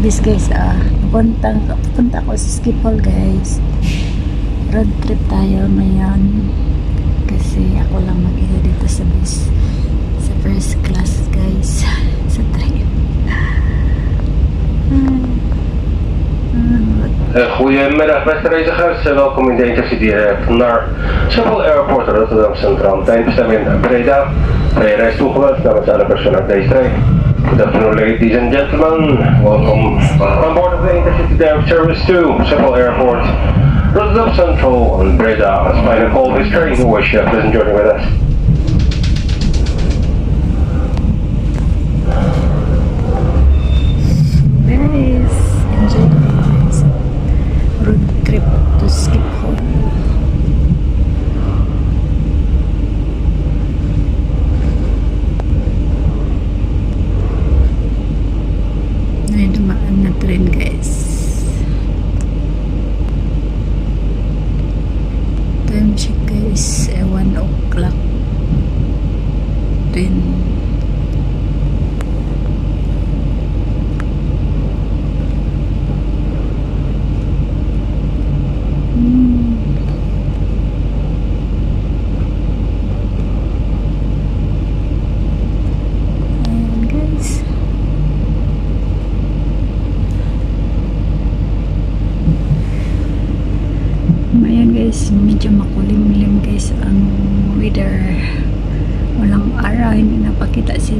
Ibis guys, punta ako sa Skipol guys. Road trip tayo ngayon. Kasi ako lang mag-isa dito sa bus. Sa first class guys. Sa train. Goedemiddag beste reizigers, welkom in de Intercity naar Schiphol Airport Rotterdam Centraal. Treinbestemming Breda. Vrije reis toegewenst namens alle personen uit deze trein. Good afternoon ladies and gentlemen, welcome on board of the Intercity Direct Service to Schiphol Airport Rotterdam Central and Breda. As final call this train, we wish you a pleasant journey with us. Guys, enjoy guys. Road trip to Skipol. May dumaan na train guys. Time check guys, 1 o'clock. Train. Ayan guys. Ayan guys, medyo makulimlim guys ang weather. Walang araw, hindi napakita si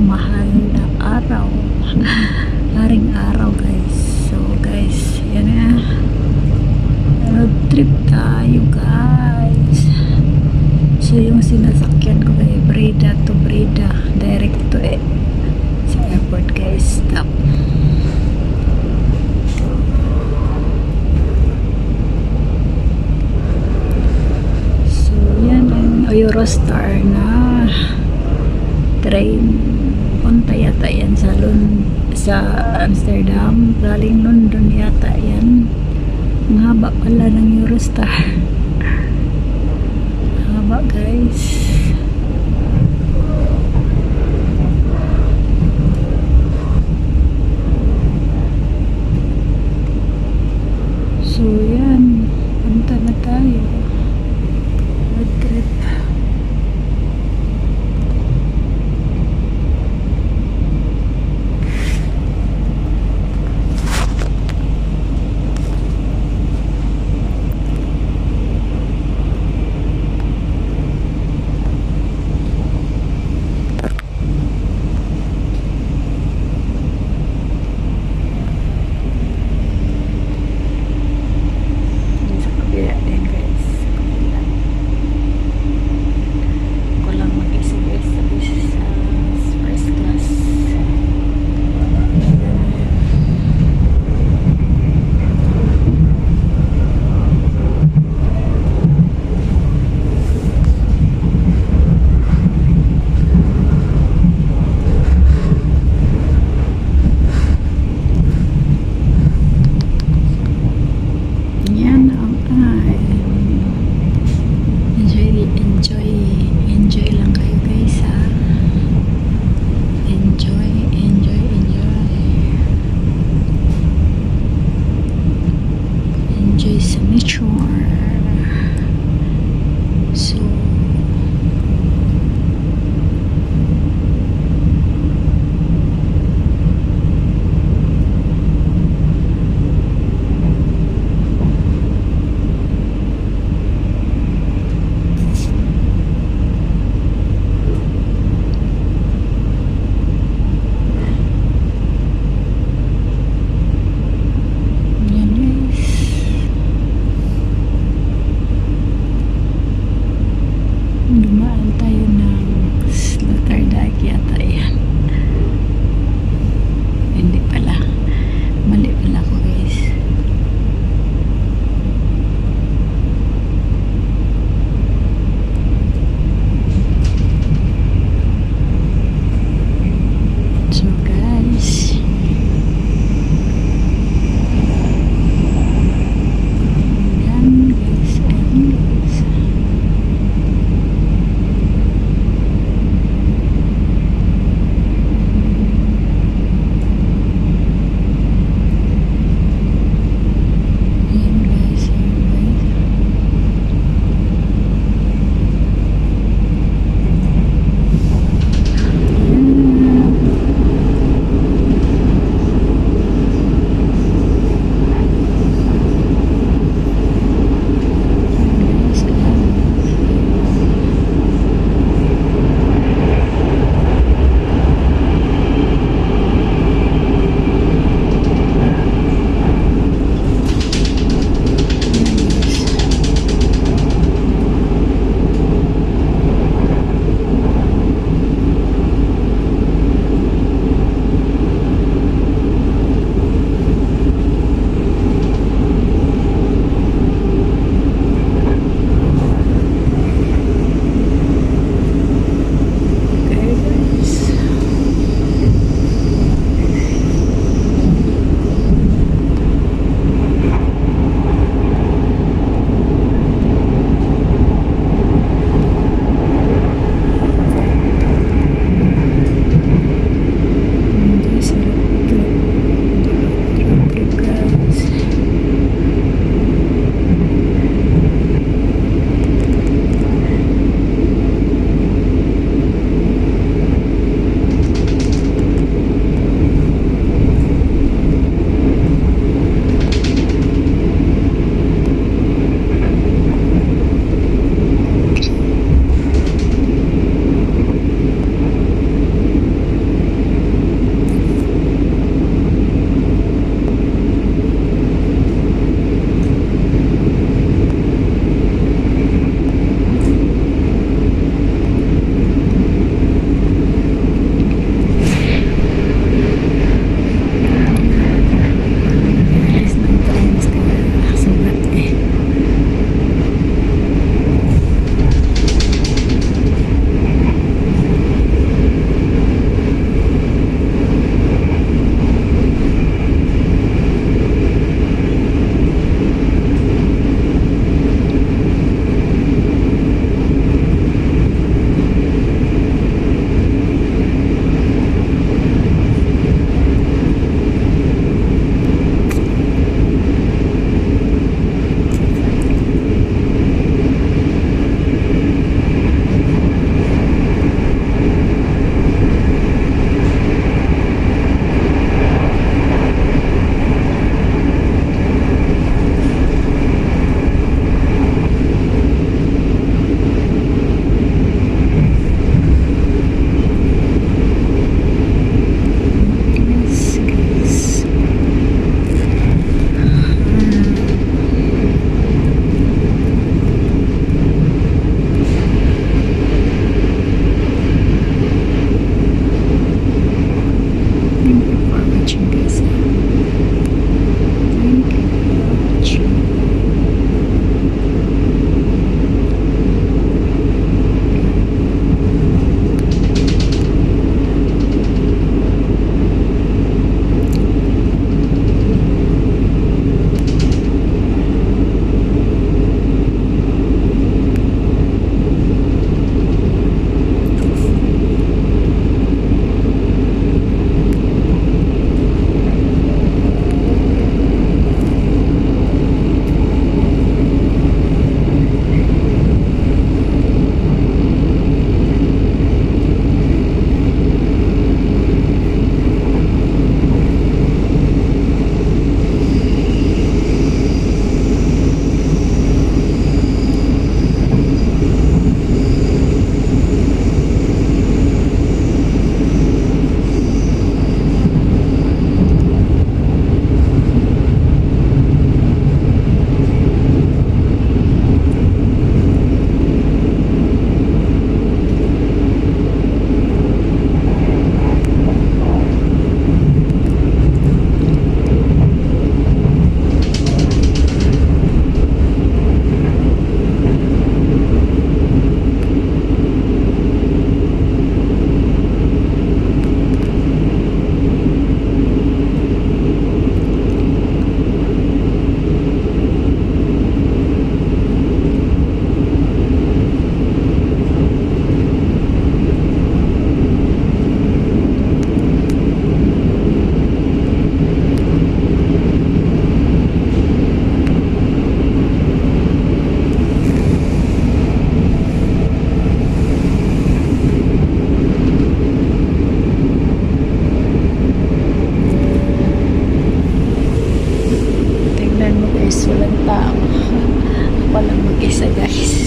mahal na araw. Haring araw guys. So guys, yan na. Road trip tayo guys. So yung sinasakyan ko kay Breda to Breda. Direct to sa airport guys. Stop. Eurostar na train punta yata yan sa Amsterdam, galing London yata yan. Ang haba pala ng Eurostar. Haba guys. So yan, punta na tayo. Road trip. Enjoy lang kayo guys ha. Enjoy sa nature. So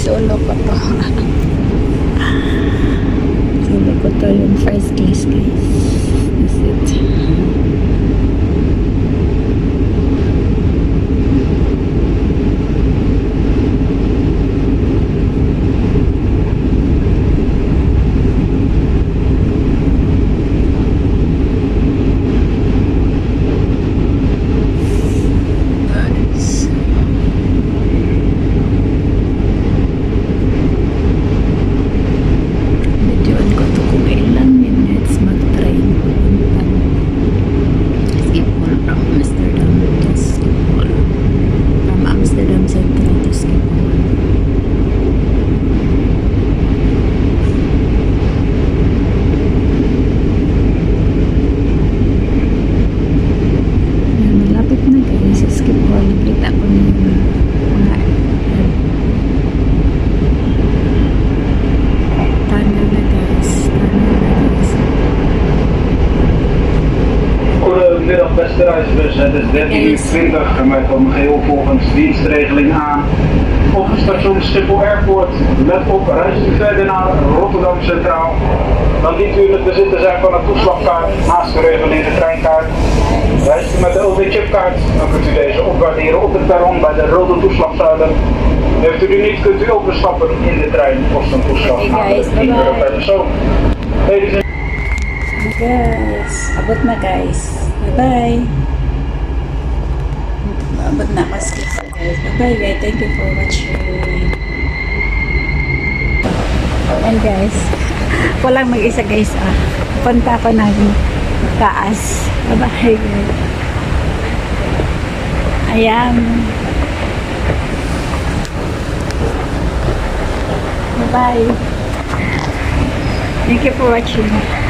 solo ko to. Solo ko to yung first class guys. That's it. Guys. Videoan ko to kung ilang minutes mag-train papuntang Schiphol from Amsterdam to Schiphol. From Amsterdam Central to Schiphol. Ayan, malapit na guys sa Schiphol. Kita ko na yung mga tunnel na guys. Tunnel na guys. Goedemiddag beste reizigers, het is 13:20 en wij komen geheel volgens dienstregeling aan op het station Schiphol Airport. Let op, reist u verder naar Rotterdam Centraal. Dan dient u in het bezit te zijn van een toeslagkaart naast de reguliere treinkaart. Reist u met de OV-chipkaart, dan kunt u deze opwaarderen op het perron bij de rode toeslagzuilen. Heeft u die niet, kunt u overstappen in de trein. Kost een toeslag Hey guys, namelijk 10 euro per persoon. Ladies and Guys, abot na guys. Bye-bye. Abot na ako Schiphol guys. Bye-bye guys. Thank you for watching. And guys, walang mag-isa guys ah. Punta ako ng taas. Bye-bye guys. Ayan. Bye-bye. Thank you for watching.